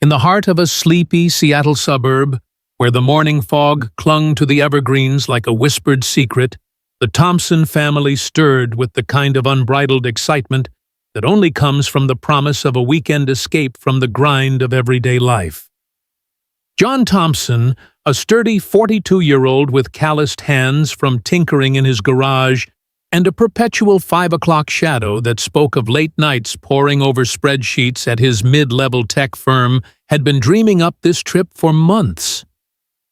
In the heart of a sleepy Seattle suburb, where the morning fog clung to the evergreens like a whispered secret, the Thompson family stirred with the kind of unbridled excitement that only comes from the promise of a weekend escape from the grind of everyday life. John Thompson, a sturdy 42-year-old with calloused hands from tinkering in his garage, and a perpetual 5 o'clock shadow that spoke of late nights poring over spreadsheets at his mid-level tech firm, had been dreaming up this trip for months.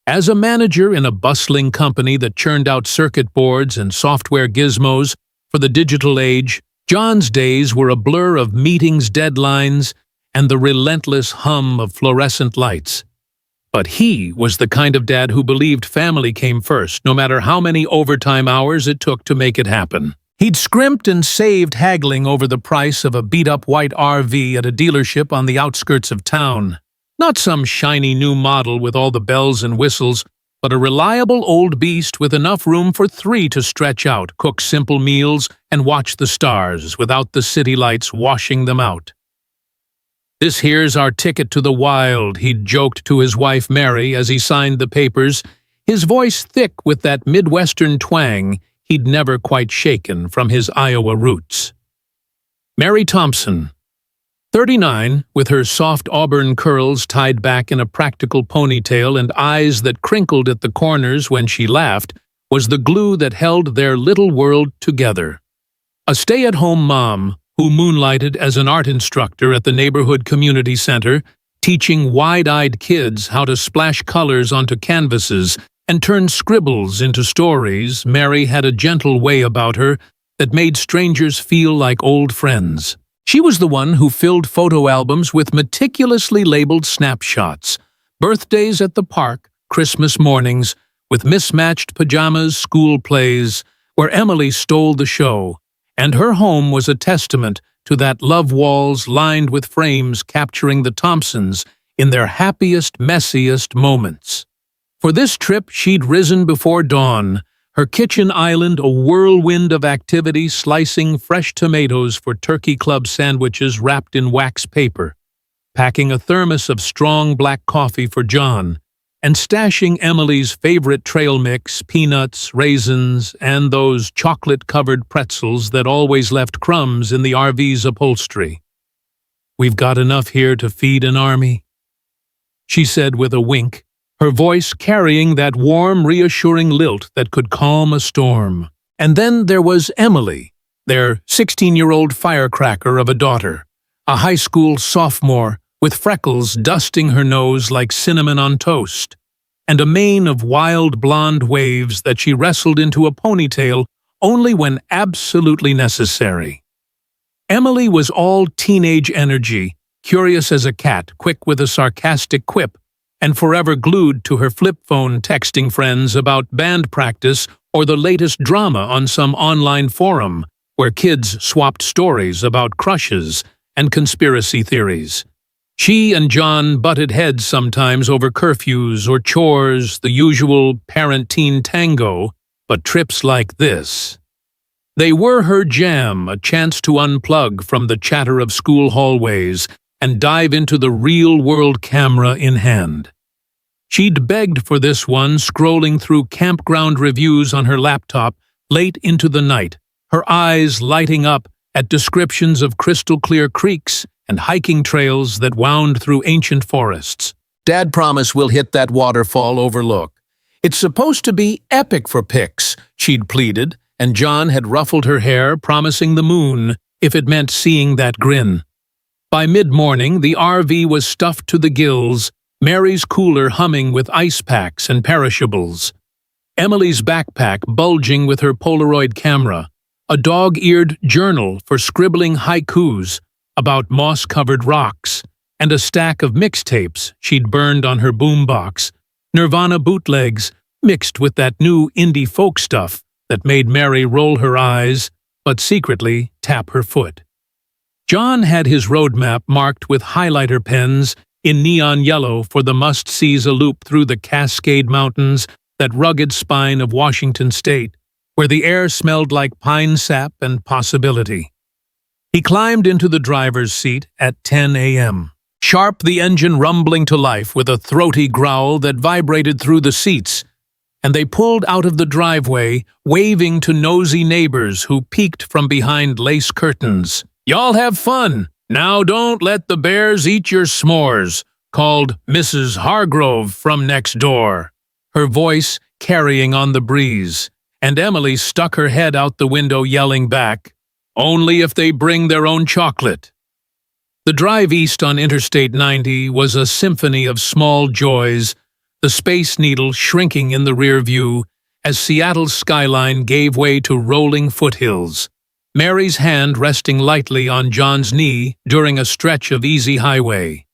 As a manager in a bustling company that churned out circuit boards and software gizmos for the digital age, John's days were a blur of meetings, deadlines, and the relentless hum of fluorescent lights. But he was the kind of dad who believed family came first, no matter how many overtime hours it took to make it happen. He'd scrimped and saved haggling over the price of a beat-up white RV at a dealership on the outskirts of town. Not some shiny new model with all the bells and whistles, but a reliable old beast with enough room for three to stretch out, cook simple meals, and watch the stars without the city lights washing them out. "This here's our ticket to the wild," he'd joked to his wife Mary as he signed the papers, his voice thick with that Midwestern twang he'd never quite shaken from his Iowa roots. Mary Thompson, 39, with her soft auburn curls tied back in a practical ponytail and eyes that crinkled at the corners when she laughed, was the glue that held their little world together. A stay-at-home mom who moonlighted as an art instructor at the neighborhood community center, teaching wide-eyed kids how to splash colors onto canvases and turn scribbles into stories, Mary had a gentle way about her that made strangers feel like old friends. She was the one who filled photo albums with meticulously labeled snapshots, birthdays at the park, Christmas mornings, with mismatched pajamas, school plays, where Emily stole the show, and her home was a testament to that love walls lined with frames capturing the Thompsons in their happiest, messiest moments. For this trip she'd risen before dawn, her kitchen island a whirlwind of activity, slicing fresh tomatoes for turkey club sandwiches wrapped in wax paper, packing a thermos of strong black coffee for John, and stashing Emily's favorite trail mix, peanuts, raisins, and those chocolate-covered pretzels that always left crumbs in the RV's upholstery. "We've got enough here to feed an army," she said with a wink, her voice carrying that warm, reassuring lilt that could calm a storm. And then there was Emily, their 16-year-old firecracker of a daughter, a high school sophomore with freckles dusting her nose like cinnamon on toast, and a mane of wild blonde waves that she wrestled into a ponytail only when absolutely necessary. Emily was all teenage energy, curious as a cat, quick with a sarcastic quip, and forever glued to her flip phone texting friends about band practice or the latest drama on some online forum where kids swapped stories about crushes and conspiracy theories. She and John butted heads sometimes over curfews or chores, the usual parent-teen tango, but trips like this. They were her jam, a chance to unplug from the chatter of school hallways and dive into the real-world camera in hand. She'd begged for this one, scrolling through campground reviews on her laptop late into the night, her eyes lighting up at descriptions of crystal-clear creeks and hiking trails that wound through ancient forests. "Dad promised we'll hit that waterfall overlook. It's supposed to be epic for pics," she'd pleaded, and John had ruffled her hair, promising the moon if it meant seeing that grin. By mid-morning, the RV was stuffed to the gills, Mary's cooler humming with ice packs and perishables, Emily's backpack bulging with her Polaroid camera, a dog-eared journal for scribbling haikus about moss-covered rocks, and a stack of mixtapes she'd burned on her boombox, Nirvana bootlegs mixed with that new indie folk stuff that made Mary roll her eyes, but secretly tap her foot. John had his roadmap marked with highlighter pens in neon yellow for the must-sees a loop through the Cascade Mountains, that rugged spine of Washington state, where the air smelled like pine sap and possibility. He climbed into the driver's seat at 10 a.m., Sharp, the engine rumbling to life with a throaty growl that vibrated through the seats, and they pulled out of the driveway, waving to nosy neighbors who peeked from behind lace curtains. "Y'all have fun. Now don't let the bears eat your s'mores," called Mrs. Hargrove from next door, her voice carrying on the breeze, and Emily stuck her head out the window yelling back, "Only if they bring their own chocolate." The drive east on Interstate 90 was a symphony of small joys, the Space Needle shrinking in the rear view as Seattle's skyline gave way to rolling foothills, Mary's hand resting lightly on John's knee during a stretch of easy highway.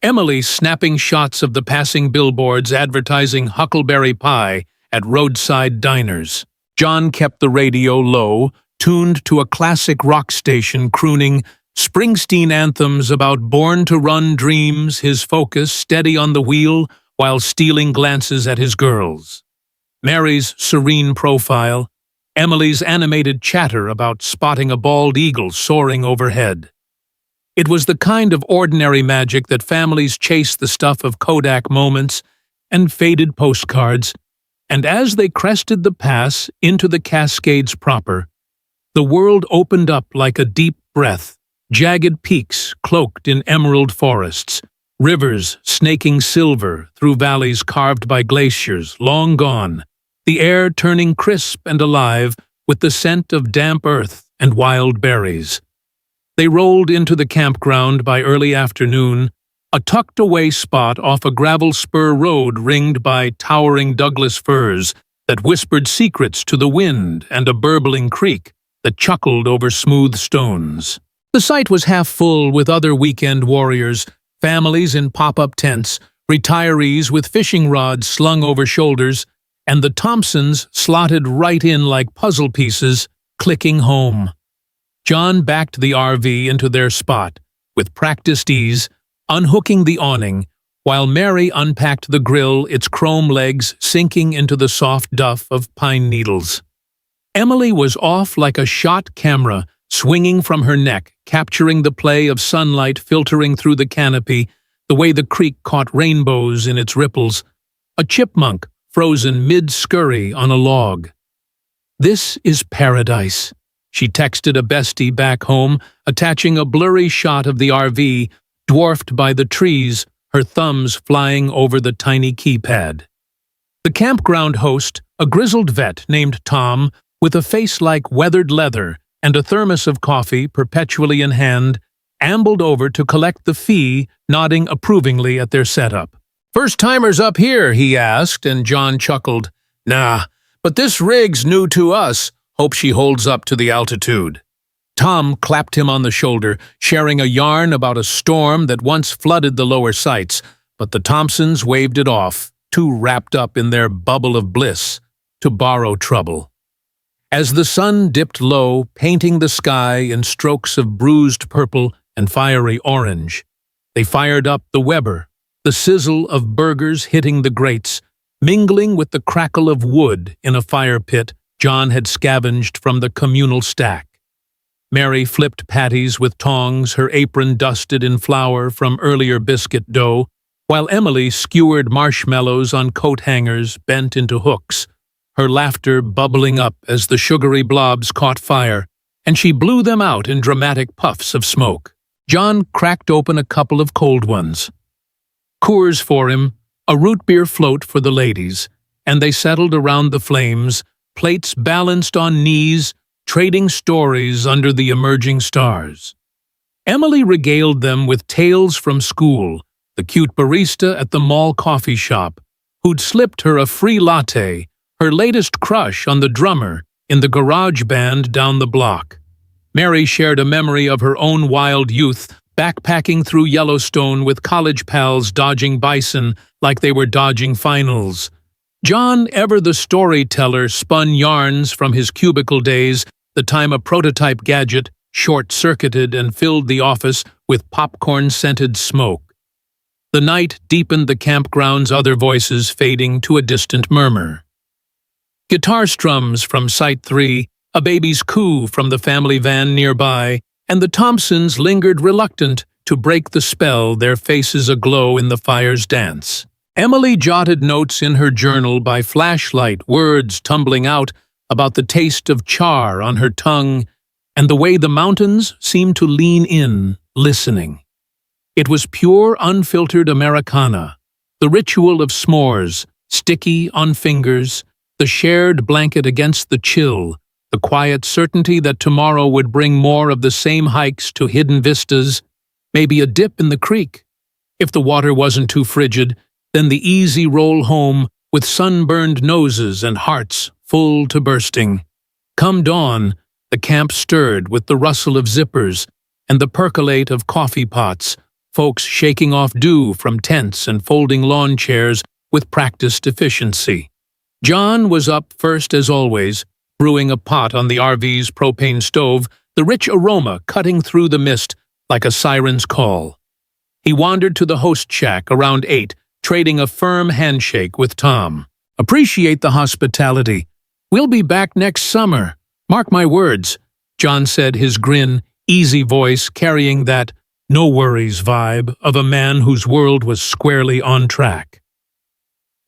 Emily snapping shots of the passing billboards advertising huckleberry pie at roadside diners. John kept the radio low, tuned to a classic rock station crooning Springsteen anthems about born-to-run dreams, his focus steady on the wheel while stealing glances at his girls. Mary's serene profile, Emily's animated chatter about spotting a bald eagle soaring overhead. It was the kind of ordinary magic that families chase the stuff of Kodak moments and faded postcards, and as they crested the pass into the Cascades proper, the world opened up like a deep breath. Jagged peaks cloaked in emerald forests, rivers snaking silver through valleys carved by glaciers long gone, the air turning crisp and alive with the scent of damp earth and wild berries. They rolled into the campground by early afternoon, a tucked-away spot off a gravel spur road ringed by towering Douglas firs that whispered secrets to the wind and a burbling creek that chuckled over smooth stones. The site was half full with other weekend warriors, families in pop-up tents, retirees with fishing rods slung over shoulders, and the Thompsons slotted right in like puzzle pieces, clicking home. John backed the RV into their spot, with practiced ease, unhooking the awning, while Mary unpacked the grill, its chrome legs sinking into the soft duff of pine needles. Emily was off like a shot camera, swinging from her neck, capturing the play of sunlight filtering through the canopy, the way the creek caught rainbows in its ripples, a chipmunk frozen mid-scurry on a log. "This is paradise," she texted a bestie back home, attaching a blurry shot of the RV, dwarfed by the trees, her thumbs flying over the tiny keypad. The campground host, a grizzled vet named Tom, with a face like weathered leather, and a thermos of coffee perpetually in hand, ambled over to collect the fee, nodding approvingly at their setup. "First-timers up here?" he asked, and John chuckled. "Nah, but this rig's new to us. Hope she holds up to the altitude." Tom clapped him on the shoulder, sharing a yarn about a storm that once flooded the lower sights, but the Thompsons waved it off, too wrapped up in their bubble of bliss to borrow trouble. As the sun dipped low, painting the sky in strokes of bruised purple and fiery orange, they fired up the Weber, the sizzle of burgers hitting the grates, mingling with the crackle of wood in a fire pit John had scavenged from the communal stack. Mary flipped patties with tongs, her apron dusted in flour from earlier biscuit dough, while Emily skewered marshmallows on coat hangers bent into hooks, her laughter bubbling up as the sugary blobs caught fire, and she blew them out in dramatic puffs of smoke. John cracked open a couple of cold ones. Coors for him, a root beer float for the ladies, and they settled around the flames, plates balanced on knees, trading stories under the emerging stars. Emily regaled them with tales from school, the cute barista at the mall coffee shop, who'd slipped her a free latte, her latest crush on the drummer in the garage band down the block. Mary shared a memory of her own wild youth, backpacking through Yellowstone with college pals dodging bison like they were dodging finals. John, ever the storyteller, spun yarns from his cubicle days, the time a prototype gadget short-circuited and filled the office with popcorn-scented smoke. The night deepened the campground's other voices, fading to a distant murmur. Guitar strums from Site 3, a baby's coo from the family van nearby, and the Thompsons lingered reluctant, to break the spell, their faces aglow in the fire's dance. Emily jotted notes in her journal by flashlight, words tumbling out about the taste of char on her tongue and the way the mountains seemed to lean in, listening. It was pure, unfiltered Americana, the ritual of s'mores, sticky on fingers, the shared blanket against the chill, the quiet certainty that tomorrow would bring more of the same hikes to hidden vistas, maybe a dip in the creek. If the water wasn't too frigid, then the easy roll home with sunburned noses and hearts full to bursting. Come dawn, the camp stirred with the rustle of zippers and the percolate of coffee pots, folks shaking off dew from tents and folding lawn chairs with practiced efficiency. John was up first as always, brewing a pot on the RV's propane stove, the rich aroma cutting through the mist like a siren's call. He wandered to the host shack around 8, trading a firm handshake with Tom. "Appreciate the hospitality. We'll be back next summer. Mark my words," John said, his grin, easy voice carrying that no worries vibe of a man whose world was squarely on track.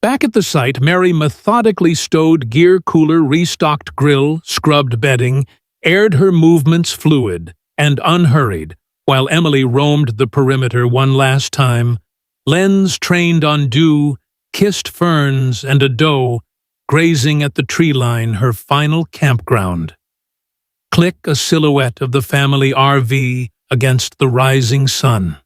Back at the site, Mary methodically stowed gear cooler, restocked grill, scrubbed bedding, aired her movements fluid and unhurried, while Emily roamed the perimeter one last time, lens trained on dew, kissed ferns and a doe, grazing at the tree line, her final campground. Click, a silhouette of the family RV against the rising sun.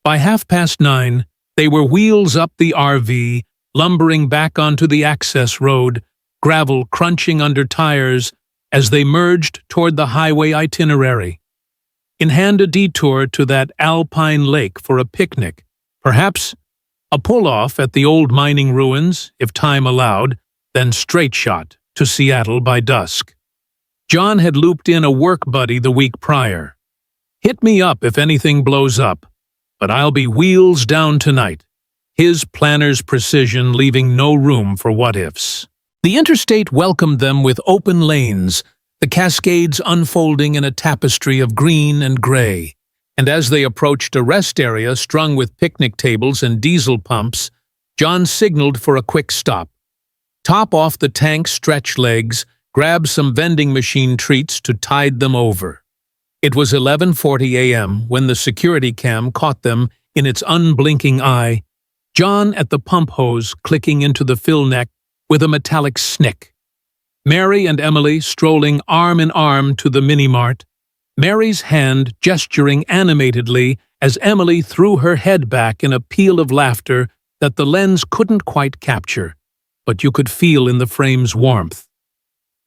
By 9:30, they were wheels up the RV, lumbering back onto the access road, gravel crunching under tires as they merged toward the highway itinerary. In hand, a detour to that alpine lake for a picnic, perhaps a pull-off at the old mining ruins, if time allowed, then straight shot to Seattle by dusk. John had looped in a work buddy the week prior. "Hit me up if anything blows up, but I'll be wheels down tonight," his planner's precision leaving no room for what-ifs. The interstate welcomed them with open lanes, the cascades unfolding in a tapestry of green and gray, and as they approached a rest area strung with picnic tables and diesel pumps, John signaled for a quick stop. Top off the tank's stretch legs, grab some vending machine treats to tide them over. It was 11:40 a.m. when the security cam caught them in its unblinking eye, John at the pump hose clicking into the fill neck with a metallic snick. Mary and Emily strolling arm in arm to the mini-mart, Mary's hand gesturing animatedly as Emily threw her head back in a peal of laughter that the lens couldn't quite capture, but you could feel in the frame's warmth.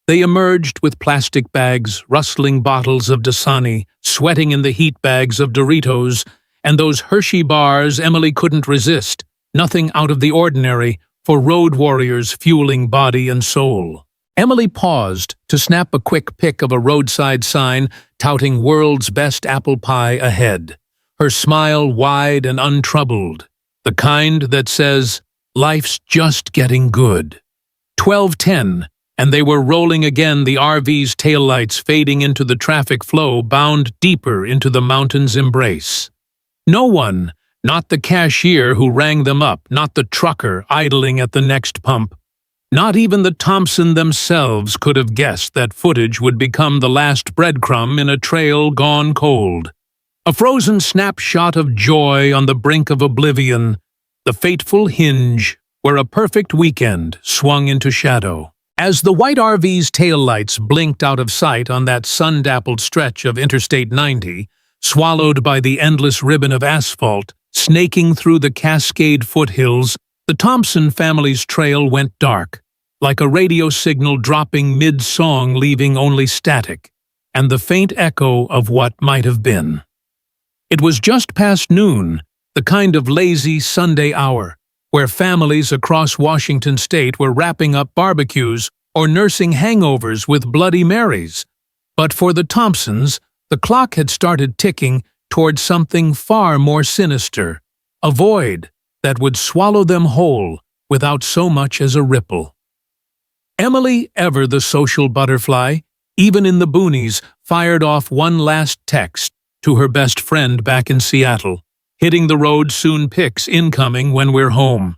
They emerged with plastic bags, rustling bottles of Dasani, sweating in the heat bags of Doritos, and those Hershey bars Emily couldn't resist, nothing out of the ordinary for road warriors fueling body and soul. Emily paused to snap a quick pic of a roadside sign touting world's best apple pie ahead, her smile wide and untroubled, the kind that says, "Life's just getting good." 12:10, and they were rolling again, the RV's taillights fading into the traffic flow bound deeper into the mountain's embrace. No one, not the cashier who rang them up, not the trucker idling at the next pump, not even the Thompson themselves could have guessed that footage would become the last breadcrumb in a trail gone cold. A frozen snapshot of joy on the brink of oblivion, the fateful hinge where a perfect weekend swung into shadow. As the white RV's taillights blinked out of sight on that sun-dappled stretch of Interstate 90, swallowed by the endless ribbon of asphalt, snaking through the Cascade foothills, the Thompson family's trail went dark, like a radio signal dropping mid-song, leaving only static, and the faint echo of what might have been. It was just past noon, the kind of lazy Sunday hour, where families across Washington state were wrapping up barbecues or nursing hangovers with Bloody Marys. But for the Thompsons, the clock had started ticking toward something far more sinister, a void that would swallow them whole without so much as a ripple. Emily, ever the social butterfly, even in the boonies, fired off one last text, to her best friend back in Seattle. Hitting the road soon pics incoming when we're home.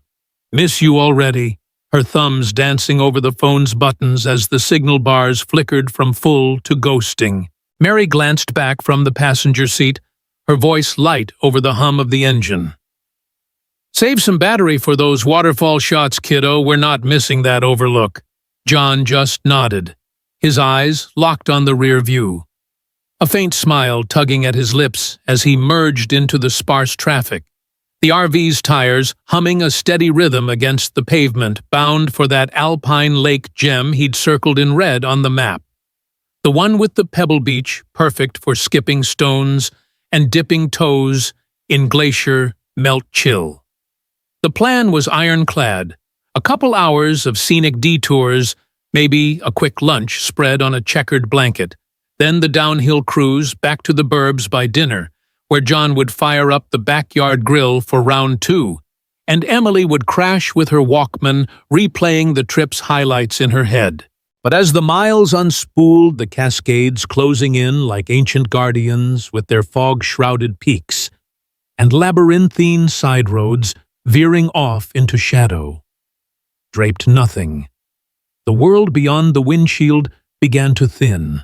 Miss you already. Her thumbs dancing over the phone's buttons as the signal bars flickered from full to ghosting. Mary glanced back from the passenger seat, her voice light over the hum of the engine. Save some battery for those waterfall shots, kiddo. We're not missing that overlook. John just nodded, his eyes locked on the rear view. A faint smile tugging at his lips as he merged into the sparse traffic. The RV's tires humming a steady rhythm against the pavement, bound for that alpine lake gem he'd circled in red on the map. The one with the pebble beach, perfect for skipping stones and dipping toes in glacier melt chill. The plan was ironclad. A couple hours of scenic detours, maybe a quick lunch spread on a checkered blanket, then the downhill cruise back to the burbs by dinner, where John would fire up the backyard grill for round 2, and Emily would crash with her Walkman, replaying the trip's highlights in her head. But as the miles unspooled, the Cascades closing in like ancient guardians with their fog-shrouded peaks, and labyrinthine side roads veering off into shadow, draped nothing. The world beyond the windshield began to thin.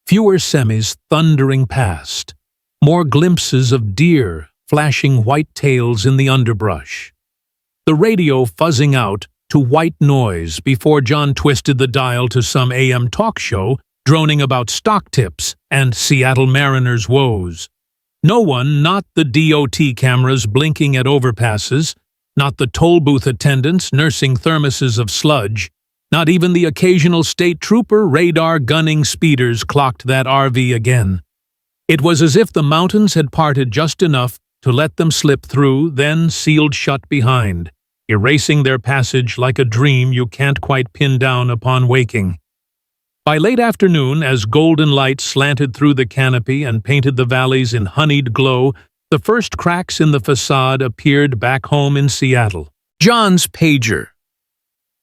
Fewer semis thundering past, more glimpses of deer flashing white tails in the underbrush. The radio fuzzing out to white noise before John twisted the dial to some AM talk show droning about stock tips and Seattle Mariners' woes. No one, not the DOT cameras blinking at overpasses, not the toll booth attendants nursing thermoses of sludge, not even the occasional state trooper radar-gunning speeders clocked that RV again. It was as if the mountains had parted just enough to let them slip through, then sealed shut behind, erasing their passage like a dream you can't quite pin down upon waking. By late afternoon, as golden light slanted through the canopy and painted the valleys in honeyed glow, the first cracks in the facade appeared back home in Seattle. John's pager.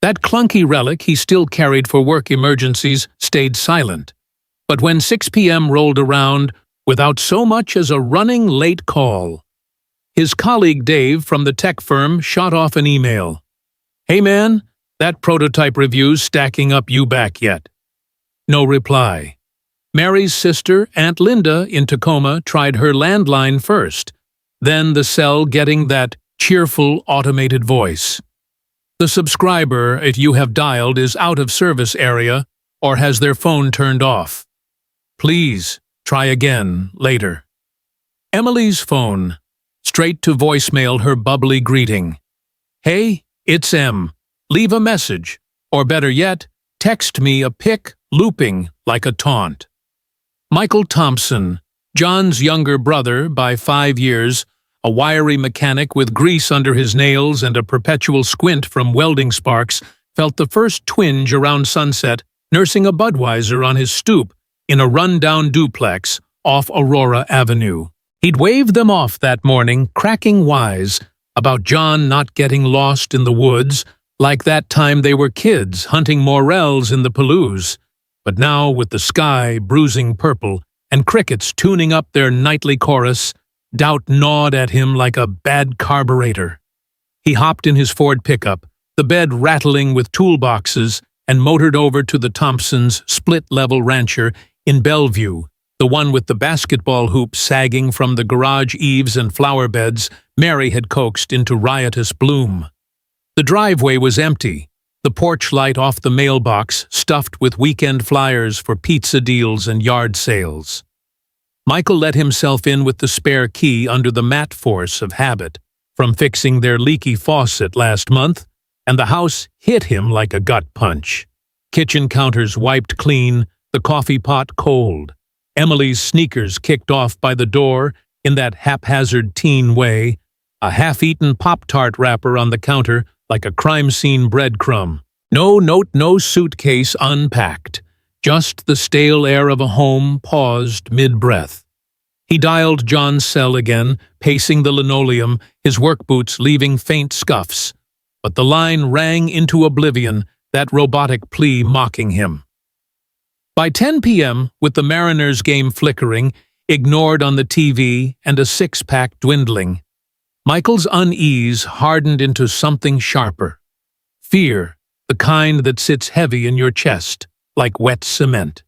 That clunky relic he still carried for work emergencies stayed silent. But when 6 p.m. rolled around, without so much as a running late call, his colleague Dave from the tech firm shot off an email. "Hey man, that prototype review's stacking up you back yet?" No reply. Mary's sister, Aunt Linda, in Tacoma, tried her landline first, then the cell getting that cheerful automated voice. The subscriber you have dialed is out of service area or has their phone turned off. Please try again later. Emily's phone. Straight to voicemail her bubbly greeting. Hey, it's Em. Leave a message. Or better yet, text me a pic looping like a taunt. Michael Thompson, John's younger brother by 5 years, a wiry mechanic with grease under his nails and a perpetual squint from welding sparks, felt the first twinge around sunset, nursing a Budweiser on his stoop in a run-down duplex off Aurora Avenue. He'd waved them off that morning, cracking wise about John not getting lost in the woods like that time they were kids hunting morels in the Palouse. But now, with the sky bruising purple and crickets tuning up their nightly chorus, doubt gnawed at him like a bad carburetor. He hopped in his Ford pickup, the bed rattling with toolboxes, and motored over to the Thompsons' split-level rancher in Bellevue, the one with the basketball hoop sagging from the garage eaves and flower beds Mary had coaxed into riotous bloom. The driveway was empty, the porch light off the mailbox stuffed with weekend flyers for pizza deals and yard sales. Michael let himself in with the spare key under the mat force of habit from fixing their leaky faucet last month, and the house hit him like a gut punch. Kitchen counters wiped clean, the coffee pot cold. Emily's sneakers kicked off by the door in that haphazard teen way, a half-eaten Pop-Tart wrapper on the counter like a crime scene breadcrumb. No note, no suitcase unpacked. Just the stale air of a home paused mid-breath. He dialed John's cell again, pacing the linoleum, his work boots leaving faint scuffs. But the line rang into oblivion, that robotic plea mocking him. By 10 p.m., with the Mariners game flickering, ignored on the TV, and a six-pack dwindling. Michael's unease hardened into something sharper. Fear, the kind that sits heavy in your chest, like wet cement.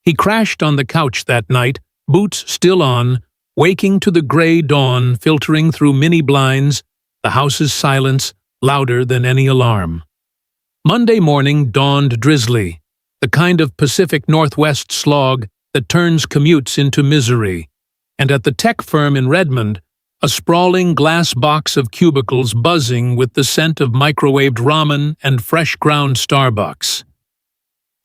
He crashed on the couch that night, boots still on, waking to the gray dawn filtering through mini blinds, the house's silence louder than any alarm. Monday morning dawned drizzly, the kind of Pacific Northwest slog that turns commutes into misery, and at the tech firm in Redmond, a sprawling glass box of cubicles buzzing with the scent of microwaved ramen and fresh ground Starbucks.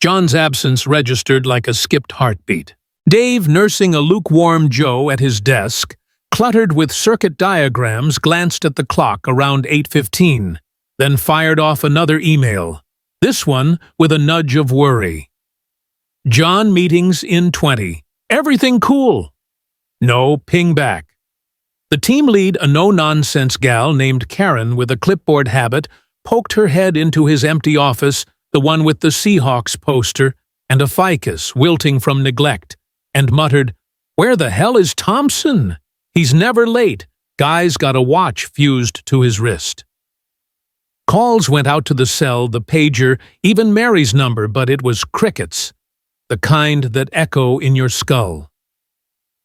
John's absence registered like a skipped heartbeat. Dave, nursing a lukewarm Joe at his desk, cluttered with circuit diagrams, glanced at the clock around 8:15, then fired off another email, this one with a nudge of worry. John, meetings in 20. Everything cool? No, ping back. The team lead, a no-nonsense gal named Karen with a clipboard habit, poked her head into his empty office, the one with the Seahawks poster and a ficus wilting from neglect, and muttered, "Where the hell is Thompson? He's never late. Guy's got a watch fused to his wrist." Calls went out to the cell, the pager, even Mary's number, but it was crickets, the kind that echo in your skull.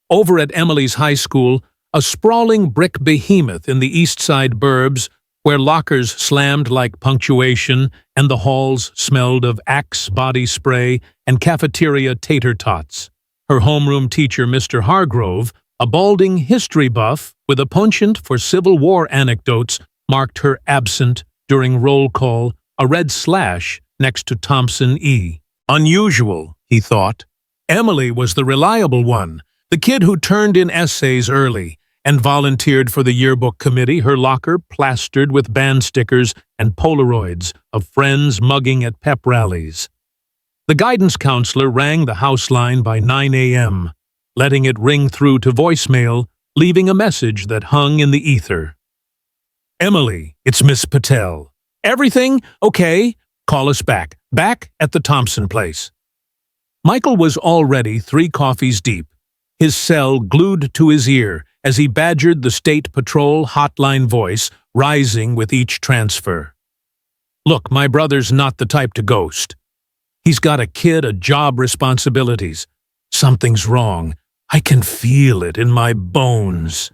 Over at Emily's high school, a sprawling brick behemoth in the east side burbs, where lockers slammed like punctuation and the halls smelled of Axe body spray and cafeteria tater tots. Her homeroom teacher, Mr. Hargrove, a balding history buff with a penchant for Civil War anecdotes, marked her absent during roll call, a red slash next to Thompson E. Unusual, he thought. Emily was the reliable one, the kid who turned in essays early and volunteered for the yearbook committee, her locker plastered with band stickers and Polaroids of friends mugging at pep rallies. The guidance counselor rang the house line by 9 a.m., letting it ring through to voicemail, leaving a message that hung in the ether. "Emily, it's Miss Patel. Everything okay? Call us back. Back at the Thompson place." Michael was already 3 coffees deep, his cell glued to his ear as he badgered the State Patrol hotline voice, rising with each transfer. "Look, my brother's not the type to ghost. He's got a kid, a job, responsibilities. Something's wrong. I can feel it in my bones."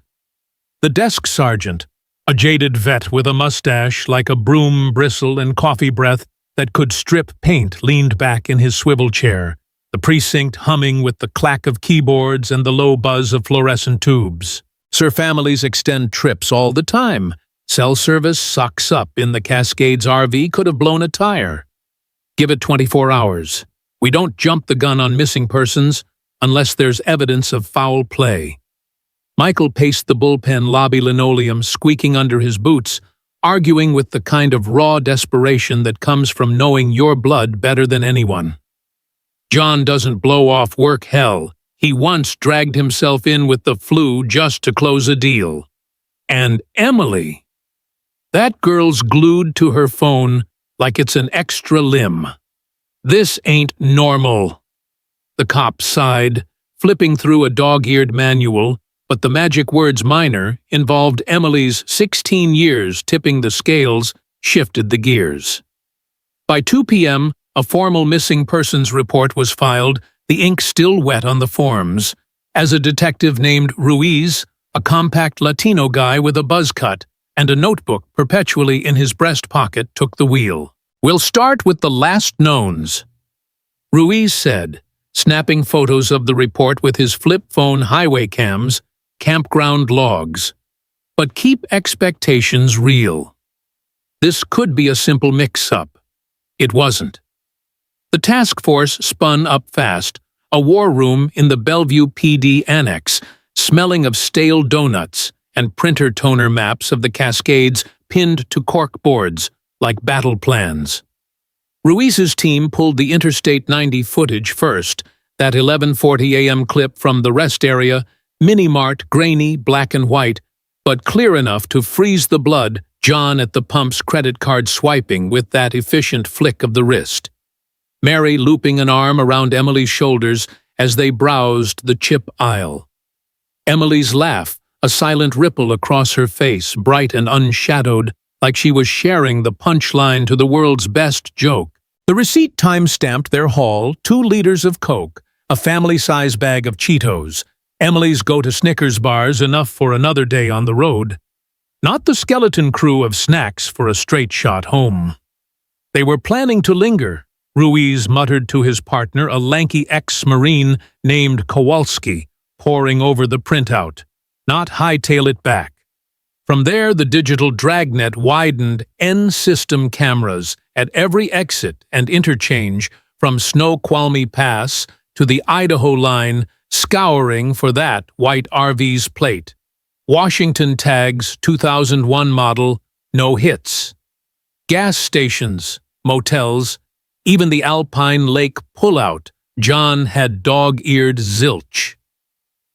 The desk sergeant, a jaded vet with a mustache like a broom bristle and coffee breath that could strip paint, leaned back in his swivel chair, the precinct humming with the clack of keyboards and the low buzz of fluorescent tubes. "Sir, families extend trips all the time. Cell service sucks up in the Cascades RV, could have blown a tire. Give it 24 hours. We don't jump the gun on missing persons unless there's evidence of foul play." Michael paced the bullpen lobby linoleum, squeaking under his boots, arguing with the kind of raw desperation that comes from knowing your blood better than anyone. John doesn't blow off work hell. He once dragged himself in with the flu just to close a deal. And Emily, that girl's glued to her phone like it's an extra limb. This ain't normal. The cop sighed, flipping through a dog-eared manual, but the magic words minor involved Emily's 16 years tipping the scales, shifted the gears. By 2 p.m., a formal missing persons report was filed, the ink still wet on the forms, as a detective named Ruiz, a compact Latino guy with a buzz cut and a notebook perpetually in his breast pocket, took the wheel. "We'll start with the last knowns," Ruiz said, snapping photos of the report with his flip phone highway cams, campground logs. "But keep expectations real. This could be a simple mix-up." It wasn't. The task force spun up fast, a war room in the Bellevue PD annex, smelling of stale donuts and printer toner maps of the Cascades pinned to cork boards like battle plans. Ruiz's team pulled the Interstate 90 footage first, that 11:40 a.m. clip from the rest area, mini-mart, grainy, black and white, but clear enough to freeze the blood, John at the pump's credit card swiping with that efficient flick of the wrist. Mary looping an arm around Emily's shoulders as they browsed the chip aisle. Emily's laugh, a silent ripple across her face, bright and unshadowed, like she was sharing the punchline to the world's best joke. The receipt time-stamped their haul: 2 liters of Coke, a family-size bag of Cheetos, Emily's go-to Snickers bars, enough for another day on the road. Not the skeleton crew of snacks for a straight shot home. They were planning to linger, Ruiz muttered to his partner, a lanky ex-Marine named Kowalski, poring over the printout. Not hightail it back. From there, the digital dragnet widened N-system cameras at every exit and interchange from Snoqualmie Pass to the Idaho line, scouring for that white RV's plate. Washington tags, 2001 model, no hits. Gas stations, motels, even the Alpine Lake pullout, John had dog-eared zilch.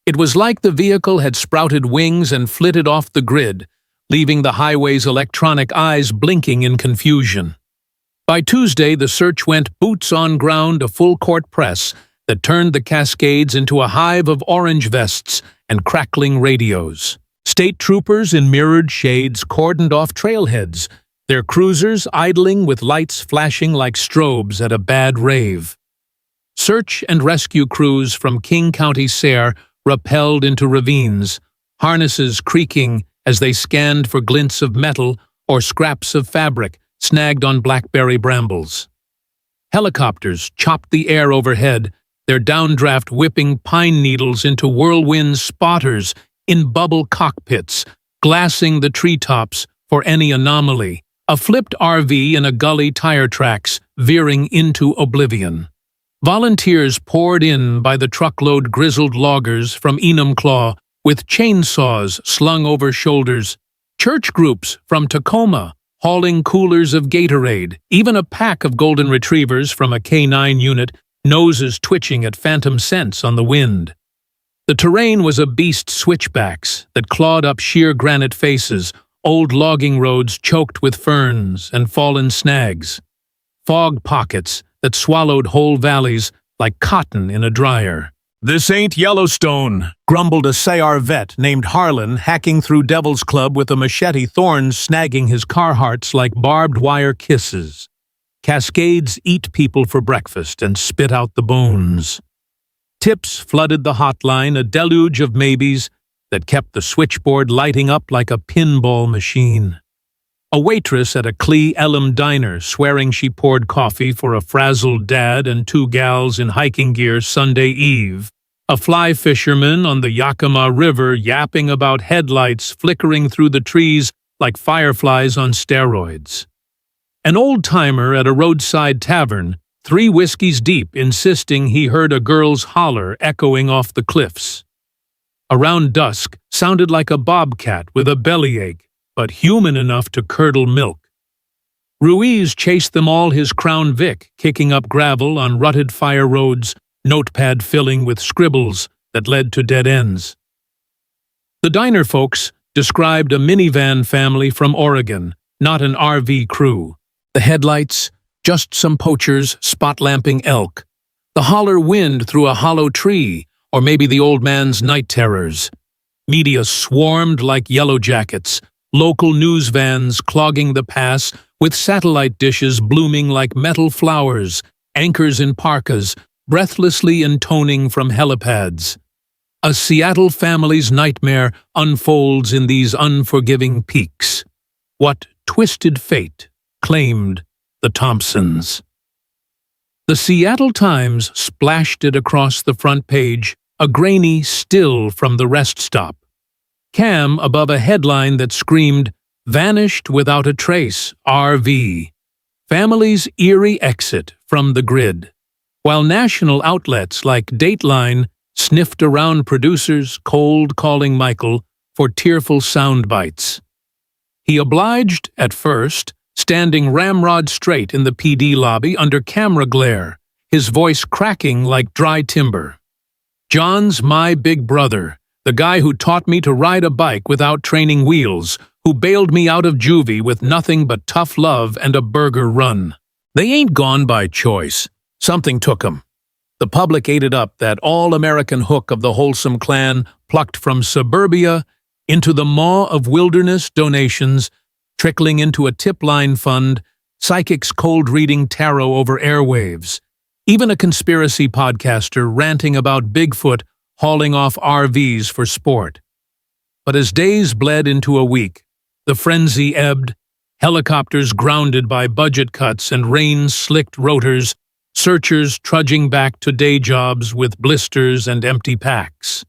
It was like the vehicle had sprouted wings and flitted off the grid, leaving the highway's electronic eyes blinking in confusion. By Tuesday, the search went boots on ground, a full-court press that turned the Cascades into a hive of orange vests and crackling radios. State troopers in mirrored shades cordoned off trailheads, their cruisers idling with lights flashing like strobes at a bad rave. Search and rescue crews from King County SARE rappelled into ravines, harnesses creaking as they scanned for glints of metal or scraps of fabric snagged on blackberry brambles. Helicopters chopped the air overhead, their downdraft whipping pine needles into whirlwind spotters in bubble cockpits, glassing the treetops for any anomaly. A flipped RV in a gully, tire tracks veering into oblivion. Volunteers poured in by the truckload, grizzled loggers from Enumclaw with chainsaws slung over shoulders, church groups from Tacoma hauling coolers of Gatorade, even a pack of golden retrievers from a K9 unit, noses twitching at phantom scents on the wind. The terrain was a beast: switchbacks that clawed up sheer granite faces, old logging roads choked with ferns and fallen snags, fog pockets that swallowed whole valleys like cotton in a dryer. "This ain't Yellowstone," grumbled a SAR vet named Harlan, hacking through Devil's Club with a machete, thorns snagging his Carhartts like barbed wire kisses. Cascades eat people for breakfast and spit out the bones. Tips flooded the hotline, a deluge of maybes that kept the switchboard lighting up like a pinball machine. A waitress at a Clee Ellum diner swearing she poured coffee for a frazzled dad and 2 gals in hiking gear Sunday eve. A fly fisherman on the Yakima River yapping about headlights flickering through the trees like fireflies on steroids. An old-timer at a roadside tavern, 3 whiskeys deep, insisting he heard a girl's holler echoing off the cliffs. Around dusk sounded like a bobcat with a bellyache, but human enough to curdle milk. Ruiz chased them all, his Crown Vic kicking up gravel on rutted fire roads, notepad filling with scribbles that led to dead ends. The diner folks described a minivan family from Oregon, not an RV crew. The headlights, just some poachers spot-lamping elk. The holler wind through a hollow tree, or maybe the old man's night terrors. Media swarmed like yellow jackets, local news vans clogging the pass with satellite dishes blooming like metal flowers, anchors in parkas, breathlessly intoning from helipads. A Seattle family's nightmare unfolds in these unforgiving peaks. What twisted fate claimed the Thompsons? The Seattle Times splashed it across the front page, a grainy still from the rest stop. Cam above a headline that screamed, "Vanished without a trace, RV. Family's eerie exit from the grid." While national outlets like Dateline sniffed around producers cold calling Michael for tearful sound bites. He obliged at first, standing ramrod straight in the PD lobby under camera glare, his voice cracking like dry timber. "John's my big brother, the guy who taught me to ride a bike without training wheels, who bailed me out of juvie with nothing but tough love and a burger run. They ain't gone by choice. Something took 'em. The public ate it up, that all-American hook of the wholesome clan plucked from suburbia into the maw of wilderness donations, trickling into a tip-line fund, psychics cold-reading tarot over airwaves, even a conspiracy podcaster ranting about Bigfoot hauling off RVs for sport. But as days bled into a week, the frenzy ebbed, helicopters grounded by budget cuts and rain-slicked rotors, searchers trudging back to day jobs with blisters and empty packs.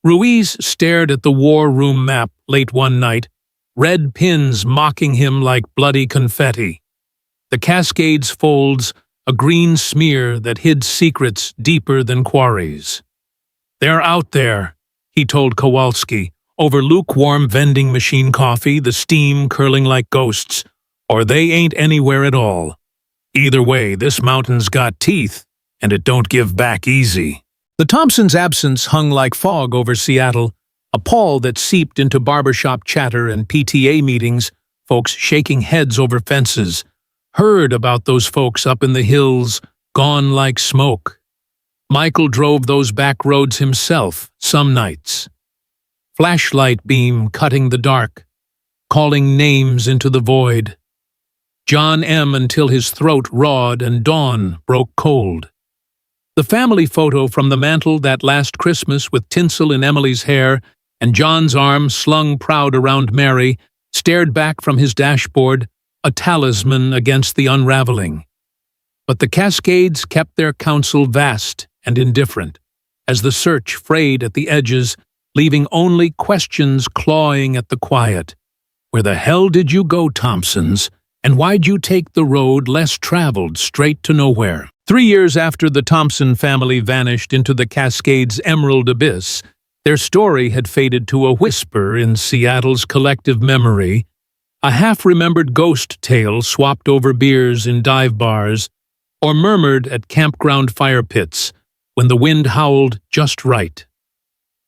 Ruiz stared at the war room map late one night, red pins mocking him like bloody confetti. The Cascades folds, a green smear that hid secrets deeper than quarries. "They're out there," he told Kowalski, over lukewarm vending machine coffee, the steam curling like ghosts, "or they ain't anywhere at all. Either way, this mountain's got teeth, and it don't give back easy." The Thompsons' absence hung like fog over Seattle, a pall that seeped into barbershop chatter and PTA meetings, folks shaking heads over fences, heard about those folks up in the hills, gone like smoke. Michael drove those back roads himself, some nights. Flashlight beam cutting the dark, calling names into the void. John M. until his throat rawed and dawn broke cold. The family photo from the mantel that last Christmas with tinsel in Emily's hair and John's arm slung proud around Mary stared back from his dashboard, a talisman against the unraveling. But the Cascades kept their counsel vast and indifferent, as the search frayed at the edges, leaving only questions clawing at the quiet. "Where the hell did you go, Thompsons? And why'd you take the road less traveled straight to nowhere?" 3 years after the Thompson family vanished into the Cascades' emerald abyss, their story had faded to a whisper in Seattle's collective memory, a half-remembered ghost tale swapped over beers in dive bars, or murmured at campground fire pits when the wind howled just right.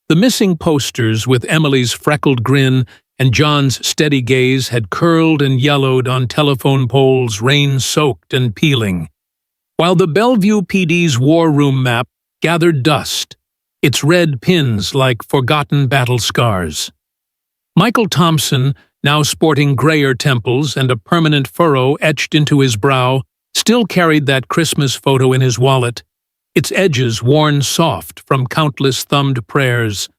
The missing posters with Emily's freckled grin and John's steady gaze had curled and yellowed on telephone poles, rain-soaked and peeling, while the Bellevue PD's war room map gathered dust, its red pins like forgotten battle scars. Michael Thompson, now sporting grayer temples and a permanent furrow etched into his brow, still carried that Christmas photo in his wallet, its edges worn soft from countless thumbed prayers.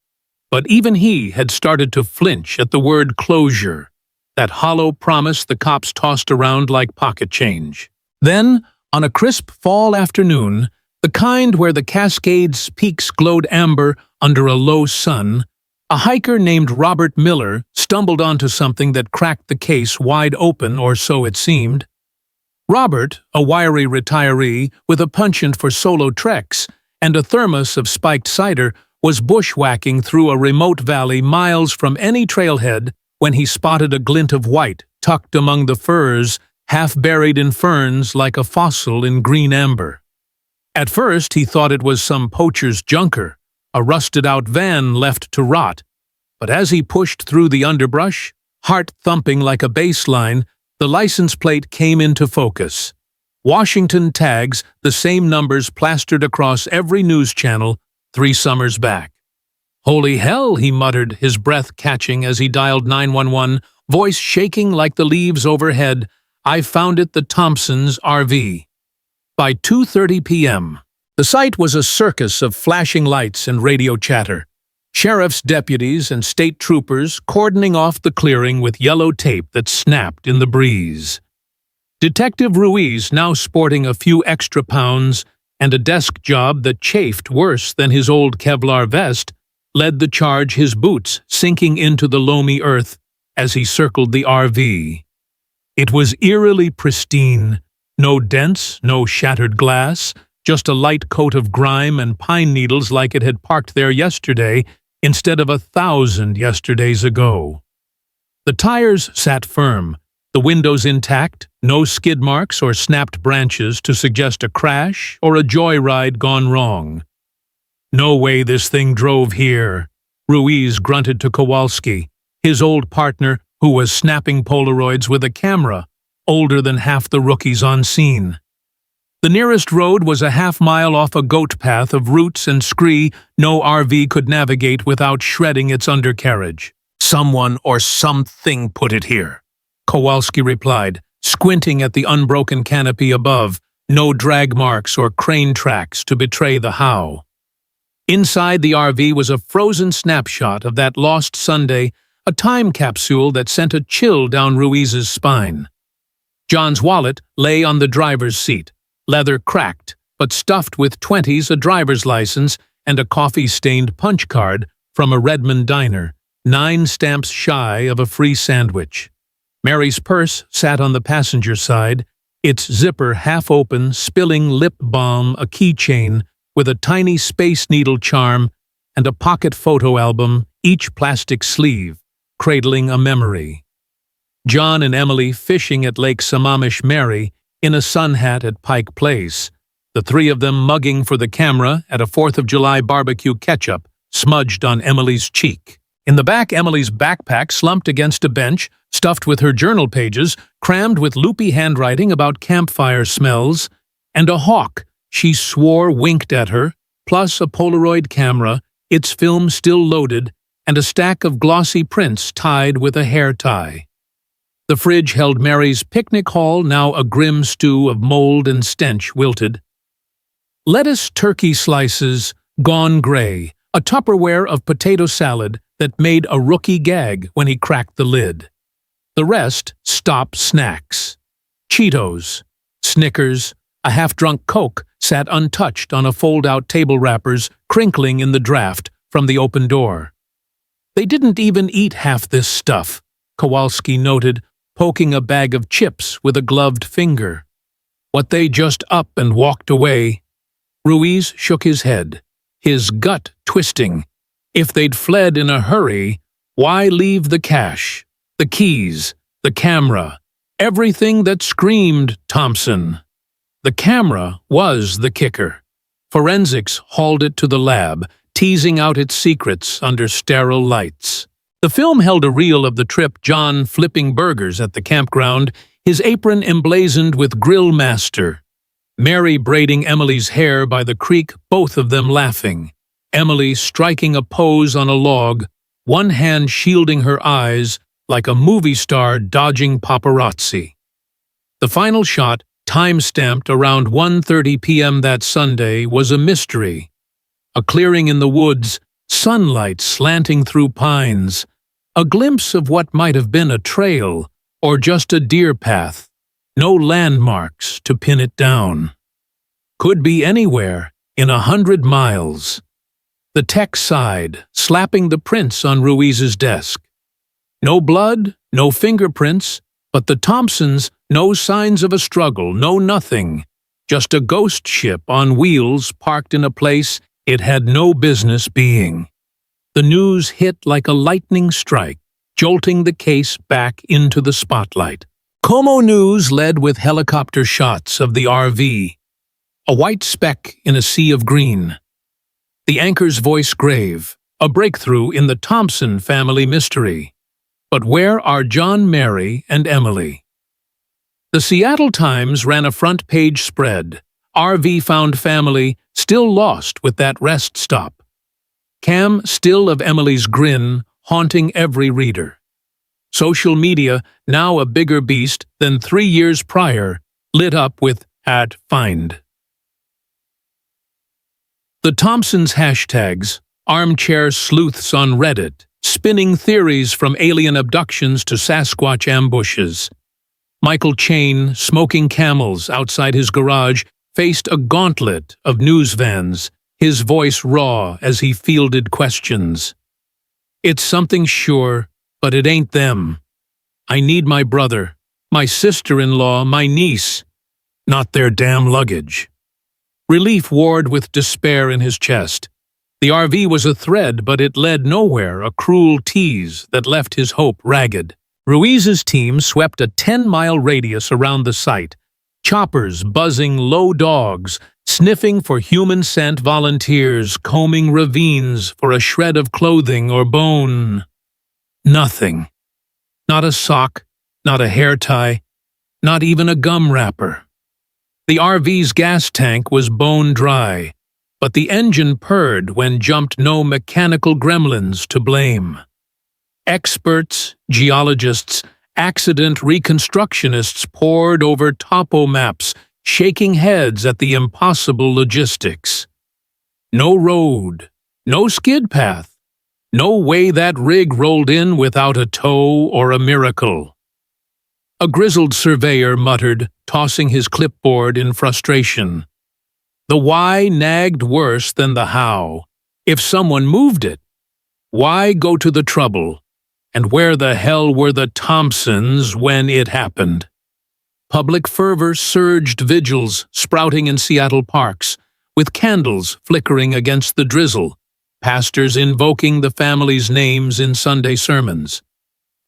But even he had started to flinch at the word closure, that hollow promise the cops tossed around like pocket change. Then, on a crisp fall afternoon, the kind where the Cascades' peaks glowed amber under a low sun, a hiker named Robert Miller stumbled onto something that cracked the case wide open, or so it seemed. Robert, a wiry retiree with a penchant for solo treks and a thermos of spiked cider, was bushwhacking through a remote valley miles from any trailhead when he spotted a glint of white tucked among the firs, half buried in ferns like a fossil in green amber. At first he thought it was some poacher's junker, a rusted-out van left to rot, but as he pushed through the underbrush, heart thumping like a bass line, the license plate came into focus. Washington tags, the same numbers plastered across every news channel 3 summers back. "Holy hell," he muttered, his breath catching as he dialed 911, voice shaking like the leaves overhead. "I found it, the Thompsons' RV." By 2:30 p.m., the site was a circus of flashing lights and radio chatter, sheriff's deputies and state troopers cordoning off the clearing with yellow tape that snapped in the breeze. Detective Ruiz, now sporting a few extra pounds and a desk job that chafed worse than his old Kevlar vest, led the charge, his boots sinking into the loamy earth as he circled the RV. It was eerily pristine, no dents, no shattered glass, just a light coat of grime and pine needles like it had parked there yesterday instead of 1,000 yesterdays ago. The tires sat firm, the windows intact, no skid marks or snapped branches to suggest a crash or a joyride gone wrong. "No way this thing drove here," Ruiz grunted to Kowalski, his old partner who was snapping Polaroids with a camera, older than half the rookies on scene. The nearest road was a half-mile off a goat path of roots and scree no RV could navigate without shredding its undercarriage. "Someone or something put it here," Kowalski replied, squinting at the unbroken canopy above, no drag marks or crane tracks to betray the how. Inside the RV was a frozen snapshot of that lost Sunday, a time capsule that sent a chill down Ruiz's spine. John's wallet lay on the driver's seat, leather cracked, but stuffed with 20s, a driver's license, and a coffee-stained punch card from a Redmond diner, 9 stamps shy of a free sandwich. Mary's purse sat on the passenger side, its zipper half open, spilling lip balm, a keychain with a tiny Space Needle charm, and a pocket photo album, each plastic sleeve, cradling a memory. John and Emily fishing at Lake Sammamish Mary in a sun hat at Pike Place, the 3 of them mugging for the camera at a 4th of July barbecue ketchup smudged on Emily's cheek. In the back, Emily's backpack slumped against a bench, stuffed with her journal pages, crammed with loopy handwriting about campfire smells, and a hawk she swore winked at her, plus a Polaroid camera, its film still loaded, and a stack of glossy prints tied with a hair tie. The fridge held Mary's picnic haul, now a grim stew of mold and stench wilted. Lettuce turkey slices, gone gray, a Tupperware of potato salad that made a rookie gag when he cracked the lid. The rest, stop snacks. Cheetos, Snickers, a half-drunk Coke sat untouched on a fold-out table wrappers, crinkling in the draft from the open door. They didn't even eat half this stuff, Kowalski noted, poking a bag of chips with a gloved finger. What, they just up and walked away? Ruiz shook his head, his gut twisting. If they'd fled in a hurry, why leave the cash, the keys, the camera, everything that screamed Thompson? The camera was the kicker. Forensics hauled it to the lab, teasing out its secrets under sterile lights. The film held a reel of the trip, John flipping burgers at the campground, his apron emblazoned with Grill Master. Mary braiding Emily's hair by the creek, both of them laughing. Emily striking a pose on a log, one hand shielding her eyes like a movie star dodging paparazzi. The final shot, time-stamped around 1:30 p.m. that Sunday, was a mystery. A clearing in the woods, sunlight slanting through pines, a glimpse of what might have been a trail or just a deer path, no landmarks to pin it down. Could be anywhere in 100 miles. The tech sighed, slapping the prints on Ruiz's desk. No blood, no fingerprints, but the Thompsons, no signs of a struggle, no nothing. Just a ghost ship on wheels parked in a place it had no business being. The news hit like a lightning strike, jolting the case back into the spotlight. Como News led with helicopter shots of the RV, a white speck in a sea of green. The anchor's voice grave, a breakthrough in the Thompson family mystery. But where are John, Mary, and Emily? The Seattle Times ran a front-page spread. RV found family still lost with that rest stop. Cam still of Emily's grin haunting every reader. Social media, now a bigger beast than 3 years prior, lit up with @find. The Thompsons' hashtags, armchair sleuths on Reddit, spinning theories from alien abductions to Sasquatch ambushes. Michael Chain, smoking camels outside his garage, faced a gauntlet of news vans, his voice raw as he fielded questions. It's something sure, but it ain't them. I need my brother, my sister-in-law, my niece, not their damn luggage. Relief warred with despair in his chest. The RV was a thread, but it led nowhere, a cruel tease that left his hope ragged. Ruiz's team swept a 10-mile radius around the site, choppers buzzing, low dogs, sniffing for human scent, volunteers combing ravines for a shred of clothing or bone. Nothing. Not a sock, not a hair tie, not even a gum wrapper. The RV's gas tank was bone dry, but the engine purred when jumped no mechanical gremlins to blame. Experts, geologists, accident reconstructionists pored over topo maps, shaking heads at the impossible logistics. No road, no skid path, no way that rig rolled in without a tow or a miracle. A grizzled surveyor muttered, tossing his clipboard in frustration. The why nagged worse than the how. If someone moved it, why go to the trouble? And where the hell were the Thompsons when it happened? Public fervor surged vigils sprouting in Seattle parks, with candles flickering against the drizzle, pastors invoking the family's names in Sunday sermons.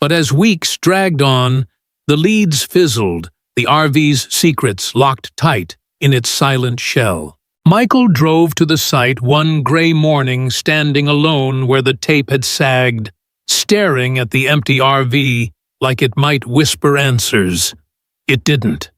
But as weeks dragged on, the leads fizzled, the RV's secrets locked tight in its silent shell. Michael drove to the site one gray morning, standing alone where the tape had sagged, staring at the empty RV like it might whisper answers. It didn't.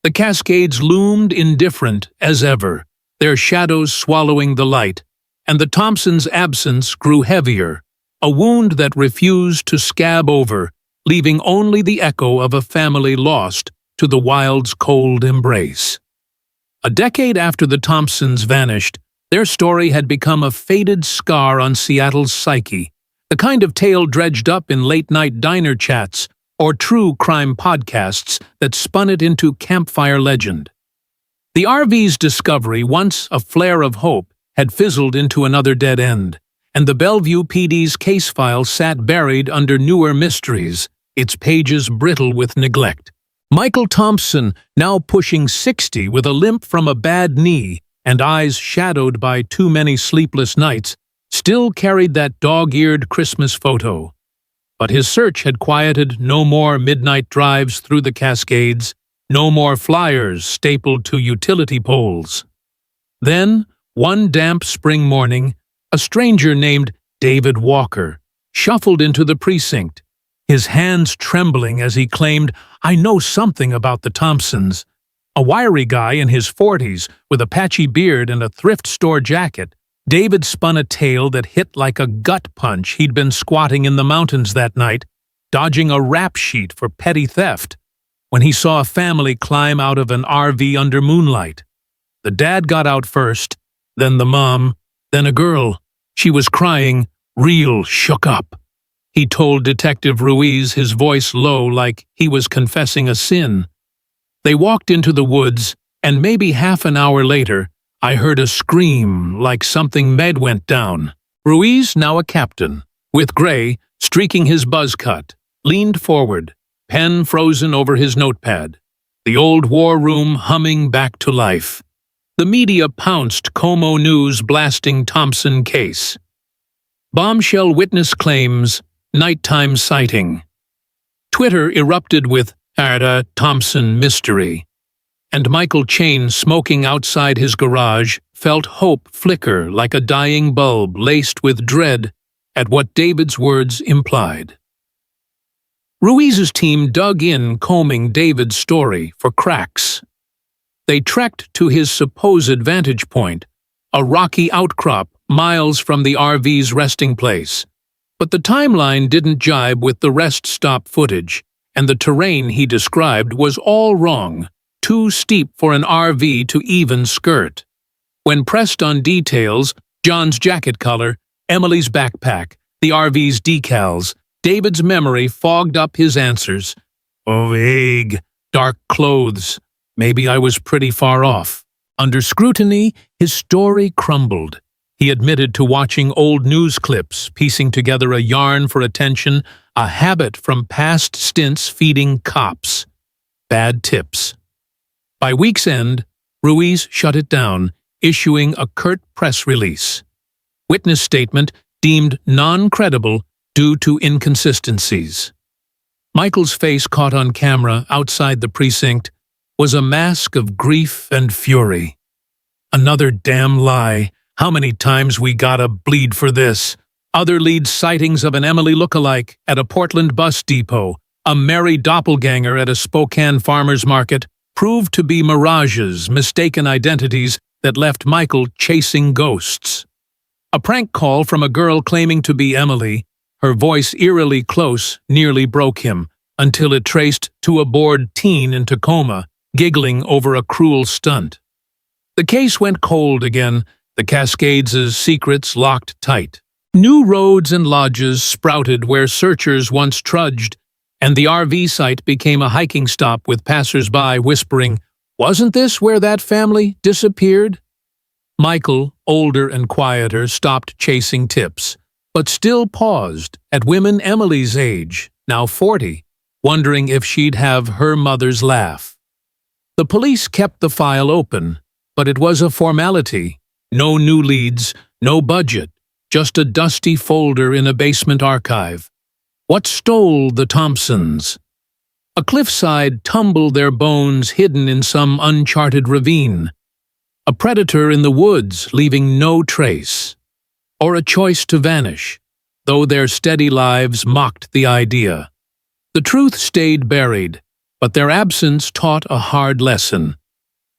The Cascades loomed indifferent as ever, their shadows swallowing the light, and the Thompsons' absence grew heavier, a wound that refused to scab over, leaving only the echo of a family lost to the wild's cold embrace. A decade after the Thompsons vanished, their story had become a faded scar on Seattle's psyche, the kind of tale dredged up in late-night diner chats or true crime podcasts that spun it into campfire legend. The RV's discovery, once a flare of hope, had fizzled into another dead end, and the Bellevue PD's case file sat buried under newer mysteries, its pages brittle with neglect. Michael Thompson, now pushing 60 with a limp from a bad knee and eyes shadowed by too many sleepless nights, still carried that dog-eared Christmas photo. But his search had quieted no more midnight drives through the Cascades, no more flyers stapled to utility poles. Then, one damp spring morning, a stranger named David Walker shuffled into the precinct, his hands trembling as he claimed, "I know something about the Thompsons." A wiry guy in his 40s with a patchy beard and a thrift store jacket, David spun a tale that hit like a gut punch. He'd been squatting in the mountains that night, dodging a rap sheet for petty theft, when he saw a family climb out of an RV under moonlight. The dad got out first, then the mom, then a girl. She was crying, real shook up. He told Detective Ruiz, his voice low like he was confessing a sin. They walked into the woods, and maybe half an hour later, I heard a scream like something med went down. Ruiz, now a captain, with gray, streaking his buzz cut, leaned forward, pen frozen over his notepad, the old war room humming back to life. The media pounced, Como News blasting Thompson case. Bombshell witness claims, nighttime sighting. Twitter erupted with Thompson mystery. And Michael Chain, smoking outside his garage, felt hope flicker like a dying bulb laced with dread at what David's words implied. Ruiz's team dug in, combing David's story for cracks. They trekked to his supposed vantage point, a rocky outcrop miles from the RV's resting place. But the timeline didn't jibe with the rest stop footage, and the terrain he described was all wrong, too steep for an RV to even skirt. When pressed on details, John's jacket color, Emily's backpack, the RV's decals, David's memory fogged up his answers. Oh, vague, dark clothes. Maybe I was pretty far off. Under scrutiny, his story crumbled. He admitted to watching old news clips, piecing together a yarn for attention, a habit from past stints feeding cops. Bad tips. By week's end, Ruiz shut it down, issuing a curt press release. Witness statement deemed non-credible due to inconsistencies. Michael's face, caught on camera outside the precinct, was a mask of grief and fury. Another damn lie. How many times we gotta bleed for this? Other lead sightings of an Emily lookalike at a Portland bus depot, a Mary doppelganger at a Spokane farmer's market, proved to be mirages, mistaken identities that left Michael chasing ghosts. A prank call from a girl claiming to be Emily, her voice eerily close, nearly broke him, until it traced to a bored teen in Tacoma, giggling over a cruel stunt. The case went cold again, the Cascades' secrets locked tight. New roads and lodges sprouted where searchers once trudged, and the RV site became a hiking stop with passers-by whispering, "Wasn't this where that family disappeared?" Michael, older and quieter, stopped chasing tips, but still paused at women Emily's age, now 40, wondering if she'd have her mother's laugh. The police kept the file open, but it was a formality. No new leads, no budget, just a dusty folder in a basement archive. What stole the Thompsons? A cliffside tumbled their bones hidden in some uncharted ravine. A predator in the woods leaving no trace. Or a choice to vanish, though their steady lives mocked the idea. The truth stayed buried, but their absence taught a hard lesson.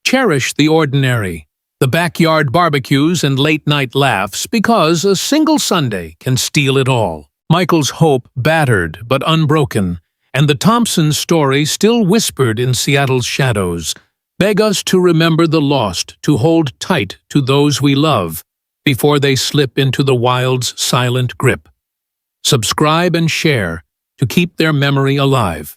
Cherish the ordinary, the backyard barbecues and late-night laughs, because a single Sunday can steal it all. Michael's hope battered but unbroken, and the Thompson story still whispered in Seattle's shadows. Beg us to remember the lost, to hold tight to those we love, before they slip into the wild's silent grip. Subscribe and share to keep their memory alive.